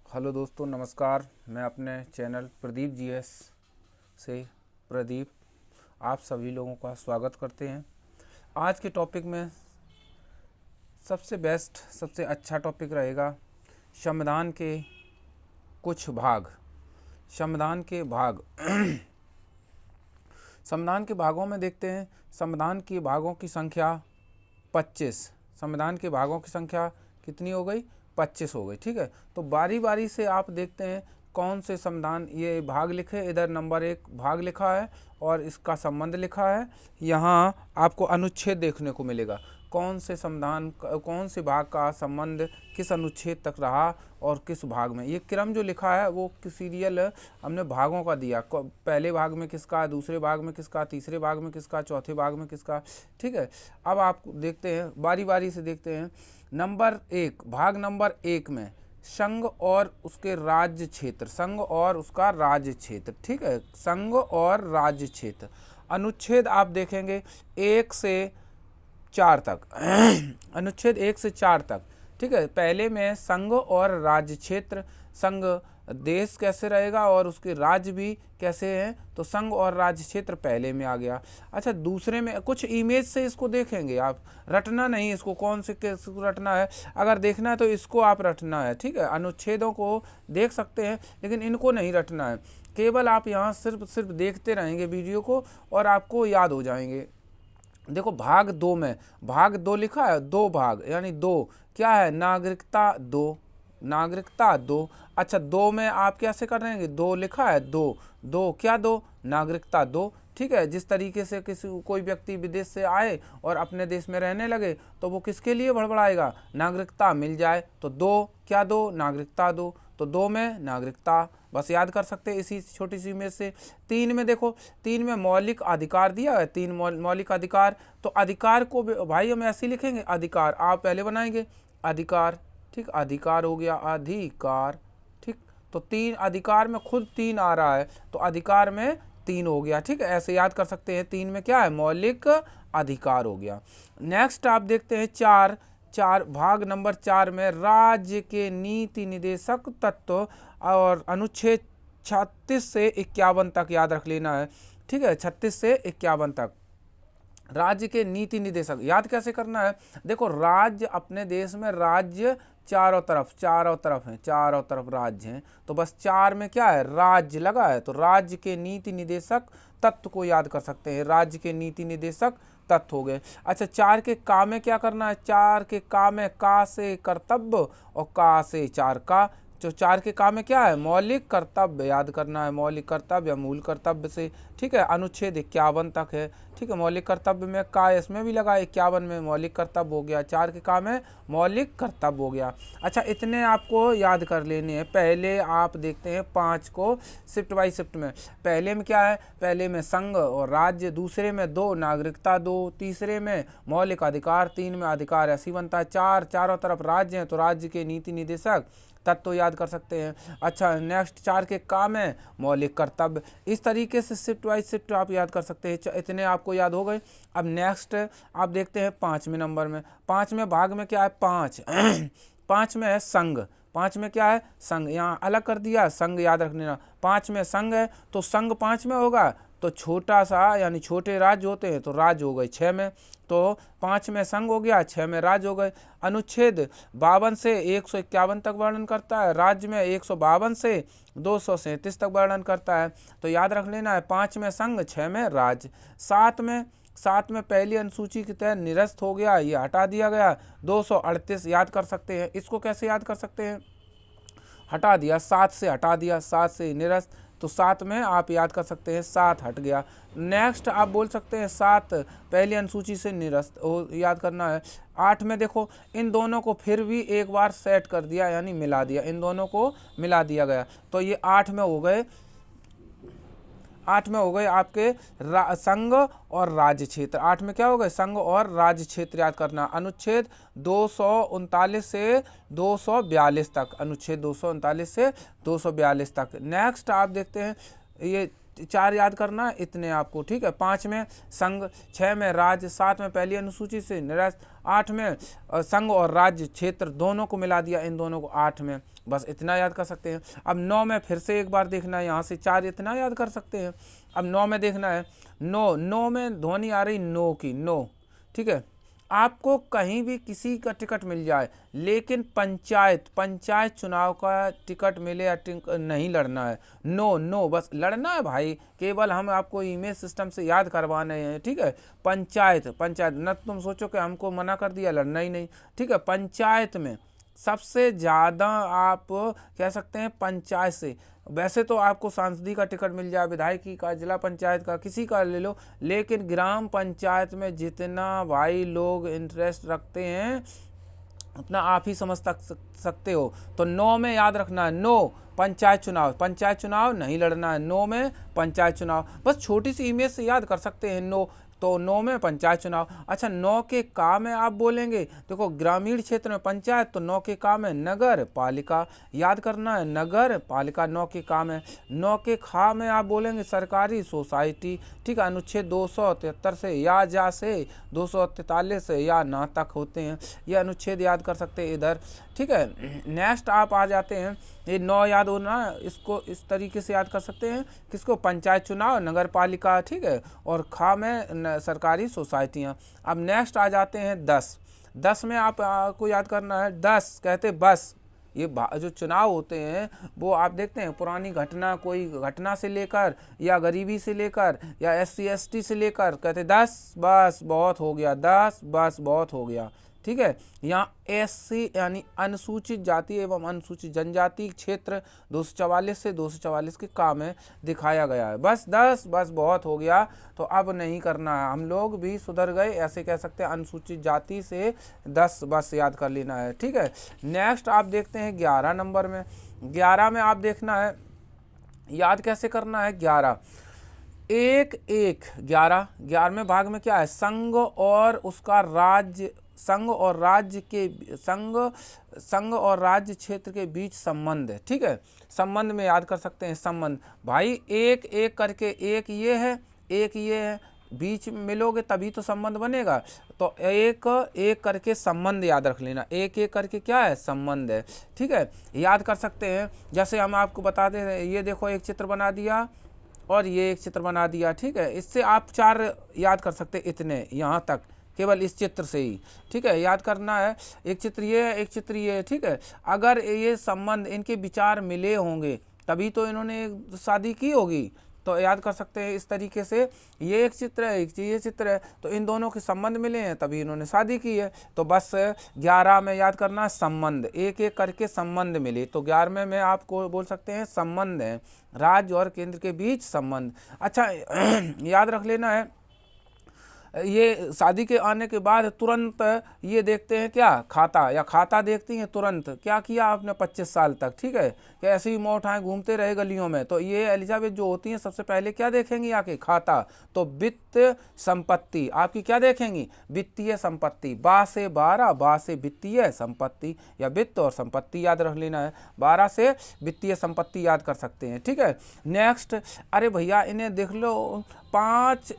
Hello दोस्तों, नमस्कार। मैं अपने चैनल प्रदीप जीएस से प्रदीप आप सभी लोगों का स्वागत करते हैं। आज के टॉपिक में सबसे बेस्ट, सबसे अच्छा टॉपिक रहेगा संविधान के कुछ भाग। संविधान के भाग संविधान के भागों में देखते हैं। संविधान के भागों की संख्या 25। संविधान के भागों की संख्या कितनी हो गई? 25 हो गई। ठीक है, तो बारी बारी से आप देखते हैं कौन से संविधान ये भाग लिखे। इधर नंबर 1 भाग लिखा है और इसका संबंध लिखा है। यहाँ आपको अनुच्छेद देखने को मिलेगा, कौन से संविधान, कौन से भाग का संबंध किस अनुच्छेद तक रहा और किस भाग में। ये क्रम जो लिखा है वो सीरियल हमने भागों का दिया, पहले भाग में किसका, दूसरे भाग में किसका, तीसरे भाग में किसका, चौथे भाग में किसका। ठीक है, अब आप देखते हैं, बारी बारी से देखते हैं। नंबर 1, भाग नंबर 1 में संघ और उसके राज्य क्षेत्र, संघ और उसका राज्य क्षेत्र। ठीक है, संघ और राज्य क्षेत्र। अनुच्छेद आप देखेंगे 1 से 4 तक अनुच्छेद 1 से 4 तक। ठीक है, पहले में संघ और राज्य क्षेत्र, संघ देश कैसे रहेगा और उसके राज्य भी कैसे हैं, तो संघ और राज्य क्षेत्र पहले में आ गया। अच्छा, दूसरे में कुछ इमेज से इसको देखेंगे आप, रटना नहीं इसको, कौन से किसको रटना है। अगर देखना है तो इसको आप रटना है। ठीक है, अनुच्छेदों को देख सकते हैं लेकिन इनको नहीं रटना है। केवल आप यहाँ सिर्फ देखते रहेंगे वीडियो को और आपको याद हो जाएंगे। देखो भाग 2 में, भाग 2 लिखा है, 2 भाग यानी 2 क्या है, नागरिकता 2, नागरिकता 2। अच्छा, 2 में आप कैसे कर रहे हैं, 2 लिखा है, 2 क्या, 2 नागरिकता 2। ठीक है, जिस तरीके से कोई व्यक्ति विदेश से आए और अपने देश में रहने लगे तो वो किसके लिए बड़बड़ाएगा, नागरिकता मिल जाए। तो 2 क्या, 2 नागरिकता 2, तो 2 में नागरिकता, बस याद कर सकते हैं इसी छोटी सी में से। 3 में देखो, 3 में मौलिक अधिकार दिया है, 3 मौलिक अधिकार। तो अधिकार को भाई हम ऐसे ही लिखेंगे, अधिकार आप पहले बनाएंगे, अधिकार। ठीक, अधिकार हो गया, अधिकार। ठीक, तो 3 अधिकार में खुद 3 आ रहा है तो अधिकार में 3 हो गया। ठीक है, ऐसे याद कर सकते हैं। 3 में क्या है, मौलिक अधिकार हो गया। नेक्स्ट आप देखते हैं 4 भाग नंबर 4 में राज्य के नीति निदेशक तत्व और अनुच्छेद 36 से 51 तक याद रख लेना है। ठीक है, 36 से 51 तक राज्य के नीति निदेशक याद कैसे करना है। देखो, राज्य अपने देश में, राज्य चारों तरफ हैं, चारों तरफ राज्य हैं, तो बस 4 में क्या है, राज्य लगा है, तो राज्य के नीति निदेशक तत्व को याद कर सकते हैं। राज्य के नीति निदेशक तत्व हो गए। अच्छा, 4 के का में क्या करना है, 4 के का में का से कर्तव्य और का से 4 का। जो 4 के काम में क्या है, मौलिक कर्तव्य याद करना है, मौलिक कर्तव्य या मूल कर्तव्य से। ठीक है, अनुच्छेद 51 तक है। ठीक है, मौलिक कर्तव्य में का इसमें भी लगा, 51 में मौलिक कर्तव्य हो गया, 4 के काम में मौलिक कर्तव्य हो गया। अच्छा, इतने आपको याद कर लेने हैं। पहले आप देखते हैं 5 को शिफ्ट बाई शिफ्ट में। पहले में क्या है, पहले में संघ और राज्य, दूसरे में 2 नागरिकता 2, तीसरे में मौलिक अधिकार, 3 में अधिकार ऐसी बनता है। 4 चारों तरफ राज्य हैं तो राज्य के नीति निदेशक तत्व तो याद कर सकते हैं। अच्छा, नेक्स्ट 4 के काम है मौलिक कर्तव्य। इस तरीके से शिफ्ट वाइज शिफ्ट आप याद कर सकते हैं। इतने आपको याद हो गए। अब नेक्स्ट आप देखते हैं 5वें नंबर में, 5वें भाग में क्या है, 5 5 में है संघ। 5 में क्या है, संघ, यहाँ अलग कर दिया, संघ याद रख लेना। 5 में संघ है तो संघ 5 में होगा, तो छोटा सा यानी छोटे राज्य होते हैं तो राज्य हो गए 6 में, तो 5 में संघ हो गया, 6 में राज्य हो गए। अनुच्छेद 52 से 151 तक वर्णन करता है, राज्य में 152 से 237 तक वर्णन करता है, तो याद रख लेना है 5 में संघ, 6 में राज्य। 7 में पहली अनुसूची के तहत निरस्त हो गया, ये हटा दिया गया, 238 याद कर सकते हैं। इसको कैसे याद कर सकते हैं, हटा दिया, 7 से हटा दिया, 7 से निरस्त, तो 7 में आप याद कर सकते हैं 7 हट गया। नेक्स्ट आप बोल सकते हैं 7 पहली अनुसूची से निरस्त याद करना है। 8 में देखो, इन दोनों को फिर भी एक बार सेट कर दिया यानी मिला दिया, इन दोनों को मिला दिया गया, तो ये 8 में हो गए, 8 में हो गए आपके संघ और राज्य क्षेत्र। 8 में क्या हो गए, संघ और राज्य क्षेत्र याद करना। अनुच्छेद 239 से 242 तक, अनुच्छेद 239 से 242 तक। नेक्स्ट आप देखते हैं ये 4 याद करना है इतने आपको, ठीक है। 5 में संघ, 6 में राज्य, 7 में पहली अनुसूची से निरस्त, 8 में संघ और राज्य क्षेत्र दोनों को मिला दिया, इन दोनों को 8 में, बस इतना याद कर सकते हैं। अब 9 में फिर से एक बार देखना है, यहाँ से 4 इतना याद कर सकते हैं। अब 9 में देखना है, 9 में ध्वनि आ रही नो की, नो, ठीक है। आपको कहीं भी किसी का टिकट मिल जाए, लेकिन पंचायत चुनाव का टिकट मिले या नहीं लड़ना है, नो बस लड़ना है भाई, केवल हम आपको इमेज सिस्टम से याद करवाने हैं, ठीक है। पंचायत न तुम सोचो कि हमको मना कर दिया, लड़ना ही नहीं, ठीक है। पंचायत में सबसे ज़्यादा आप कह सकते हैं पंचायत से, वैसे तो आपको सांसदी का टिकट मिल जाए, विधायकी का, जिला पंचायत का, किसी का ले लो, लेकिन ग्राम पंचायत में जितना भाई लोग इंटरेस्ट रखते हैं उतना आप ही समझ सकते हो। तो 9 में याद रखना है, नो पंचायत चुनाव नहीं लड़ना है, 9 में पंचायत चुनाव, बस छोटी सी इमेज से याद कर सकते हैं नो। तो 9 में पंचायत चुनाव। अच्छा 9 के का में आप बोलेंगे, देखो ग्रामीण क्षेत्र में पंचायत, तो 9 के का में नगर पालिका, याद करना है नगर पालिका 9 के का में। 9 के खा में आप बोलेंगे सरकारी सोसाइटी, ठीक है। अनुच्छेद 273 से या जा से 243 से या ना तक होते हैं, ये अनुच्छेद याद कर सकते हैं इधर, ठीक है। नेक्स्ट आप आ जाते हैं, ये 9 याद होना, इसको इस तरीके से याद कर सकते हैं, किसको, पंचायत चुनाव, नगर पालिका, ठीक है, और खा में सरकारी सोसाइटियाँ। अब नेक्स्ट आ जाते हैं 10 में आपको याद करना है 10 कहते बस, ये जो चुनाव होते हैं वो आप देखते हैं पुरानी घटना, कोई घटना से लेकर या गरीबी से लेकर या SC ST से लेकर, कहते 10 बस बहुत हो गया, 10 बस बहुत हो गया, ठीक है। यहाँ SC यानी अनुसूचित जाति एवं अनुसूचित जनजाति क्षेत्र 244 से 244 के का में दिखाया गया है, बस 10 बस बहुत हो गया, तो अब नहीं करना है, हम लोग भी सुधर गए, ऐसे कह सकते हैं। अनुसूचित जाति से 10 बस याद कर लेना है, ठीक है। नेक्स्ट आप देखते हैं 11 नंबर में, 11 में आप देखना है याद कैसे करना है। 11वें भाग में क्या है, संघ और उसका राज्य, संघ और राज्य क्षेत्र के बीच संबंध है, ठीक है। संबंध में याद कर सकते हैं, संबंध भाई एक एक करके, एक ये है एक ये है, बीच में मिलोगे तभी तो संबंध बनेगा, तो एक एक करके संबंध याद रख लेना, एक एक करके क्या है, संबंध है, ठीक है। याद कर सकते हैं, जैसे हम आपको बताते हैं, ये देखो एक चित्र बना दिया और ये एक चित्र बना दिया, ठीक है। इससे आप 4 याद कर सकते हैं, इतने यहाँ तक केवल इस चित्र से ही, ठीक है। याद करना है, एक चित्र ये है, एक चित्र ये है, ठीक है। अगर ये संबंध, इनके विचार मिले होंगे तभी तो इन्होंने शादी की होगी, तो याद कर सकते हैं इस तरीके से, ये एक चित्र है, एक ये चित्र है, तो इन दोनों के संबंध मिले हैं तभी इन्होंने शादी की है, तो बस 11 में याद करना है संबंध, एक एक करके संबंध मिले, तो 11वें में आपको बोल सकते हैं संबंध है, राज्य और केंद्र के बीच संबंध। अच्छा याद रख लेना है, ये शादी के आने के बाद तुरंत ये देखते हैं क्या, खाता, या खाता देखती हैं तुरंत, क्या किया आपने 25 साल तक, ठीक है, कि ऐसे ही मुँह उठाए घूमते रहे गलियों में, तो ये एलिजाबेथ जो होती हैं सबसे पहले क्या देखेंगी आके, खाता। तो वित्त संपत्ति आपकी क्या देखेंगी, वित्तीय संपत्ति, 12 से 12, 12 से वित्तीय संपत्ति, या वित्त और संपत्ति याद रख लेना है, 12 से वित्तीय संपत्ति याद कर सकते हैं, ठीक है। नेक्स्ट, अरे भैया इन्हें देख लो, 5,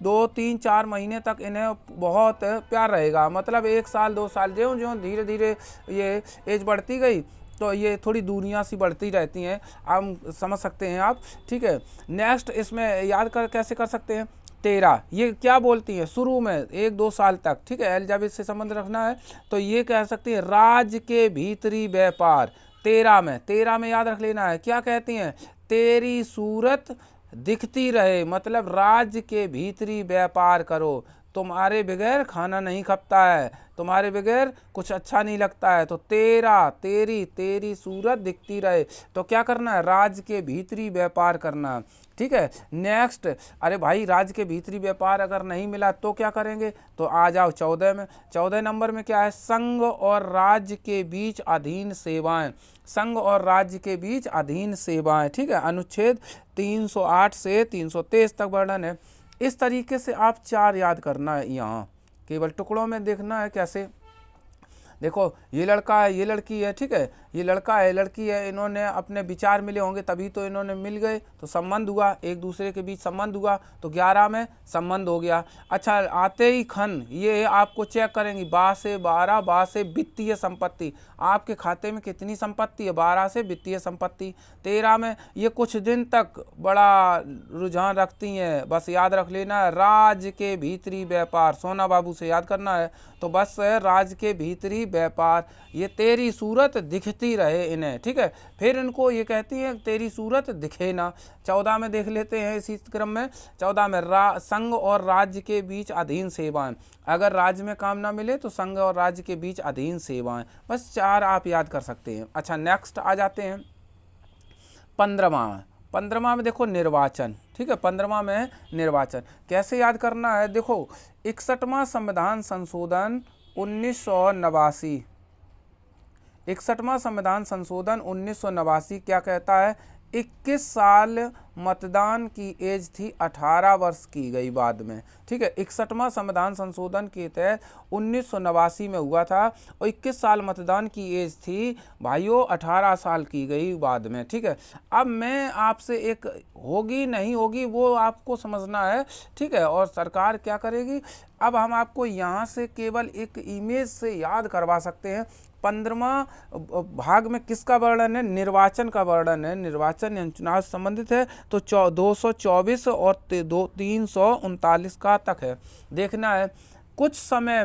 2, 3, 4 महीने तक इन्हें बहुत प्यार रहेगा, मतलब 1 साल 2 साल ज्यों ज्यों धीरे धीरे ये एज बढ़ती गई तो ये थोड़ी दूरियां सी बढ़ती रहती हैं, हम समझ सकते हैं आप, ठीक है। नेक्स्ट इसमें याद कर कैसे कर सकते हैं, 13 ये क्या बोलती है शुरू में 1-2 साल तक, ठीक है, एलिजाबेथ से संबंध रखना है, तो ये कह सकती है राज्य के भीतरी व्यापार। 13 में याद रख लेना है, क्या कहती हैं, तेरी सूरत दिखती रहे, मतलब राज्य के भीतरी व्यापार करो, तुम्हारे बगैर खाना नहीं खपता है, तुम्हारे बगैर कुछ अच्छा नहीं लगता है, तो तेरी सूरत दिखती रहे, तो क्या करना है, राज्य के भीतरी व्यापार करना, ठीक है। नेक्स्ट, अरे भाई राज्य के भीतरी व्यापार अगर नहीं मिला तो क्या करेंगे, तो आ जाओ 14 में। 14 नंबर में क्या है, संघ और राज्य के बीच अधीन सेवाएं, संघ और राज्य के बीच अधीन सेवाएं, ठीक है। अनुच्छेद 308 से 323 तक वर्णन है। इस तरीके से आप 4 याद करना है, यहाँ केवल टुकड़ों में देखना है कैसे। देखो ये लड़का है, ये लड़की है, ठीक है, ये लड़का है, लड़की है, इन्होंने अपने विचार मिले होंगे तभी तो इन्होंने मिल गए, तो संबंध हुआ, एक दूसरे के बीच संबंध हुआ, तो 11 में संबंध हो गया। अच्छा, आते ही खन, ये आपको चेक करेंगी, 12 से 12, 12 से वित्तीय संपत्ति, आपके खाते में कितनी संपत्ति है, 12 से वित्तीय संपत्ति। 13 में ये कुछ दिन तक बड़ा रुझान रखती हैं, बस याद रख लेना है, राज्य के भीतरी व्यापार, सोना बाबू से याद करना है, तो बस है राज्य के भीतरी व्यापार, ये तेरी सूरत दिखती रहे इन्हें, ठीक है। फिर इनको ये कहती हैं तेरी सूरत दिखे ना। 14 में देख लेते हैं इसी क्रम में, 14 में संघ और राज्य के बीच अधीन सेवाएं, अगर राज्य में काम ना मिले तो संघ और राज्य के बीच अधीन सेवाएं, बस 4 आप याद कर सकते हैं। अच्छा, नेक्स्ट आ जाते हैं 15वां में देखो निर्वाचन, ठीक है, 15वां में निर्वाचन कैसे याद करना है, देखो 61वां संविधान संशोधन 1989, 61वां संविधान संशोधन 1989 क्या कहता है, 21 साल मतदान की एज थी, 18 वर्ष की गई बाद में, ठीक है। 61वां संविधान संशोधन के तहत 1989 में हुआ था और 21 साल मतदान की एज थी भाइयों, 18 साल की गई बाद में, ठीक है। अब मैं आपसे एक होगी नहीं होगी वो आपको समझना है, ठीक है, और सरकार क्या करेगी, अब हम आपको यहाँ से केवल एक इमेज से याद करवा सकते हैं। 15वां भाग में किसका वर्णन है, निर्वाचन का वर्णन है, निर्वाचन चुनाव से संबंधित है, तो 224 और 339 का तक है, देखना है। कुछ समय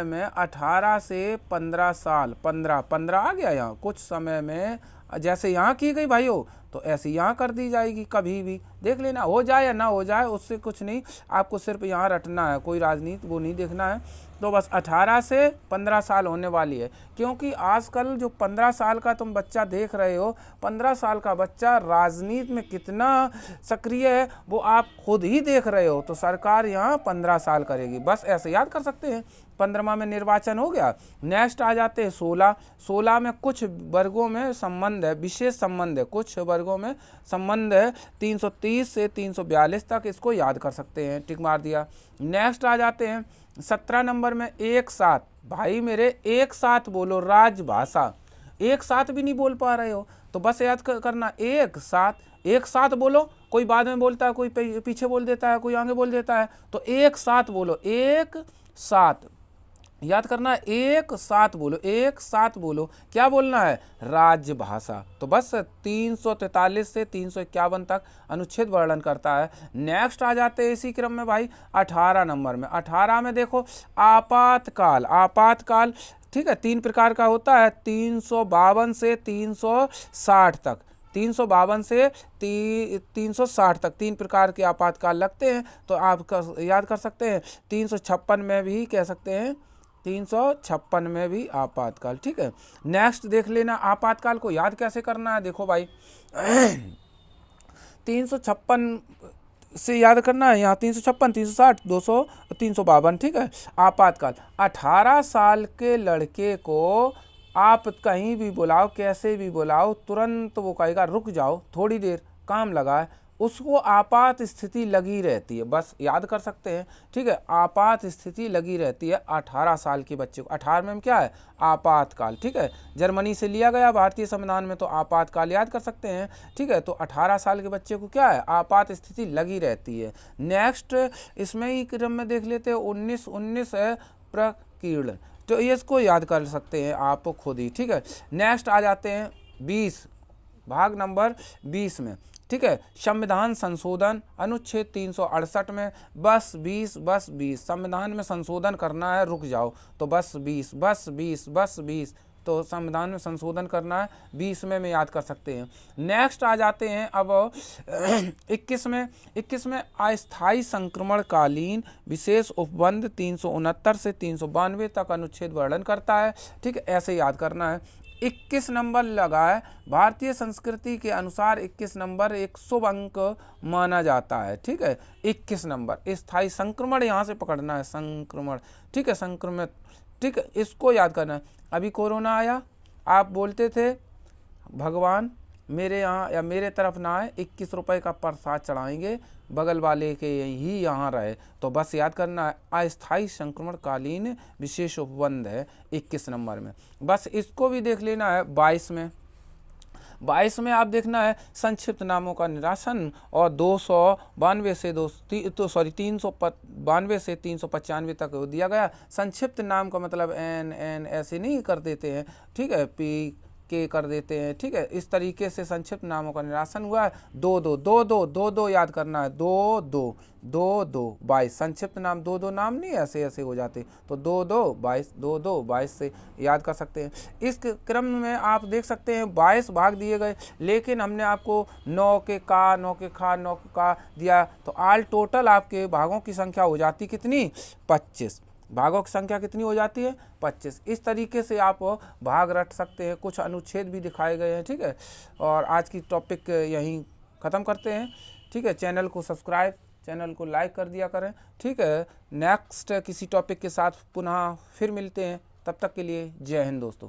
में 18 से 15 साल, 15 आ गया यहाँ, कुछ समय में जैसे यहाँ की गई भाइयों तो ऐसे यहाँ कर दी जाएगी, कभी भी देख लेना, हो जाए या ना हो जाए उससे कुछ नहीं, आपको सिर्फ यहाँ रटना है, कोई राजनीति वो नहीं देखना है। तो बस 18 से 15 साल होने वाली है, क्योंकि आजकल जो 15 साल का तुम बच्चा देख रहे हो, 15 साल का बच्चा राजनीति में कितना सक्रिय है वो आप खुद ही देख रहे हो, तो सरकार यहाँ 15 साल करेगी, बस ऐसे याद कर सकते हैं। 15वां में निर्वाचन हो गया। नेक्स्ट आ जाते हैं 16 में कुछ वर्गों में संबंध है, विशेष संबंध है, कुछ वर्गों में संबंध है, 330 से 342 तक इसको याद कर सकते हैं, टिक मार दिया। नेक्स्ट आ जाते हैं 17 नंबर में एक साथ, भाई मेरे एक साथ बोलो, राजभाषा, एक साथ भी नहीं बोल पा रहे हो तो बस याद करना, एक साथ बोलो, कोई बाद में बोलता है, कोई पीछे बोल देता है, कोई आगे बोल देता है, तो एक साथ बोलो, एक साथ याद करना है, एक साथ बोलो, क्या बोलना है, राजभाषा। तो बस 343 से 351 तक अनुच्छेद वर्णन करता है। नेक्स्ट आ जाते हैं इसी क्रम में भाई 18 नंबर में, 18 में देखो आपातकाल, ठीक है, 3 प्रकार का होता है, 352 से 360 तक, 352 से 360 तक 3 प्रकार के आपातकाल लगते हैं, तो आप याद कर सकते हैं। 356 में भी कह सकते हैं, 356 में भी आपातकाल, ठीक है। नेक्स्ट देख लेना, आपातकाल को याद कैसे करना है, देखो भाई 356 से याद करना है, यहाँ 356, 360, 200, 352, ठीक है। आपातकाल 18 साल के लड़के को आप कहीं भी बुलाओ, कैसे भी बुलाओ, तुरंत वो कहेगा रुक जाओ थोड़ी देर काम लगा है, उसको आपात स्थिति लगी रहती है, बस याद कर सकते हैं, ठीक है। आपात स्थिति लगी रहती है 18 साल के बच्चे को, 18 में क्या है, आपातकाल, ठीक है, जर्मनी से लिया गया भारतीय संविधान में, तो आपातकाल याद कर सकते हैं, ठीक है। तो 18 साल के बच्चे को क्या है, आपात स्थिति लगी रहती है। नेक्स्ट इसमें ही क्रम में देख लेते हैं 19 है प्रकीर्णन, तो इसको याद कर सकते हैं आप खुद ही, ठीक है। नेक्स्ट आ जाते हैं 20, भाग नंबर 20 में, ठीक है, संविधान संशोधन अनुच्छेद 368 में, बस 20 संविधान में संशोधन करना है, रुक जाओ, तो बस 20 तो संविधान में संशोधन करना है, 20 में याद कर सकते हैं। नेक्स्ट आ जाते हैं अब 21 में अस्थायी संक्रमणकालीन विशेष उपबंध 369 से 392 तक अनुच्छेद वर्णन करता है, ठीक है, ऐसे याद करना है। 21 नंबर लगा है, भारतीय संस्कृति के अनुसार 21 नंबर एक शुभ अंक माना जाता है, ठीक है। 21 नंबर स्थायी संक्रमण यहाँ से पकड़ना है, संक्रमण, ठीक है, संक्रमित, ठीक है, इसको याद करना है। अभी कोरोना आया, आप बोलते थे भगवान मेरे यहाँ या मेरे तरफ ना आए, 21 रुपये का प्रसाद चढ़ाएंगे, बगल वाले के ही यहाँ रहे। तो बस याद करना है, अस्थायी संक्रमणकालीन विशेष उपबंध है 21 नंबर में। बस इसको भी देख लेना है 22 में। 22 में आप देखना है संक्षिप्त नामों का निरासन, और 292 से 392 से 395 तक दिया गया। संक्षिप्त नाम का मतलब एन ऐसे नहीं कर देते हैं, ठीक है, पी के कर देते हैं, ठीक है। इस तरीके से संक्षिप्त नामों का निरासन हुआ है। 2 याद करना है, 2 22 संक्षिप्त नाम 2 नाम नहीं ऐसे ऐसे हो जाते, तो 2 22 से याद कर सकते हैं। इस क्रम में आप देख सकते हैं 22 भाग दिए गए, लेकिन हमने आपको 9 के का 9 के खा 9 का दिया, तो ऑल टोटल आपके भागों की संख्या हो जाती कितनी, 25। भागों की संख्या कितनी हो जाती है, 25। इस तरीके से आप भाग रट सकते हैं। कुछ अनुच्छेद भी दिखाए गए हैं, ठीक है। और आज की टॉपिक यहीं ख़त्म करते हैं, ठीक है। चैनल को सब्सक्राइब, चैनल को लाइक कर दिया करें, ठीक है। नेक्स्ट किसी टॉपिक के साथ पुनः फिर मिलते हैं, तब तक के लिए जय हिंद दोस्तों।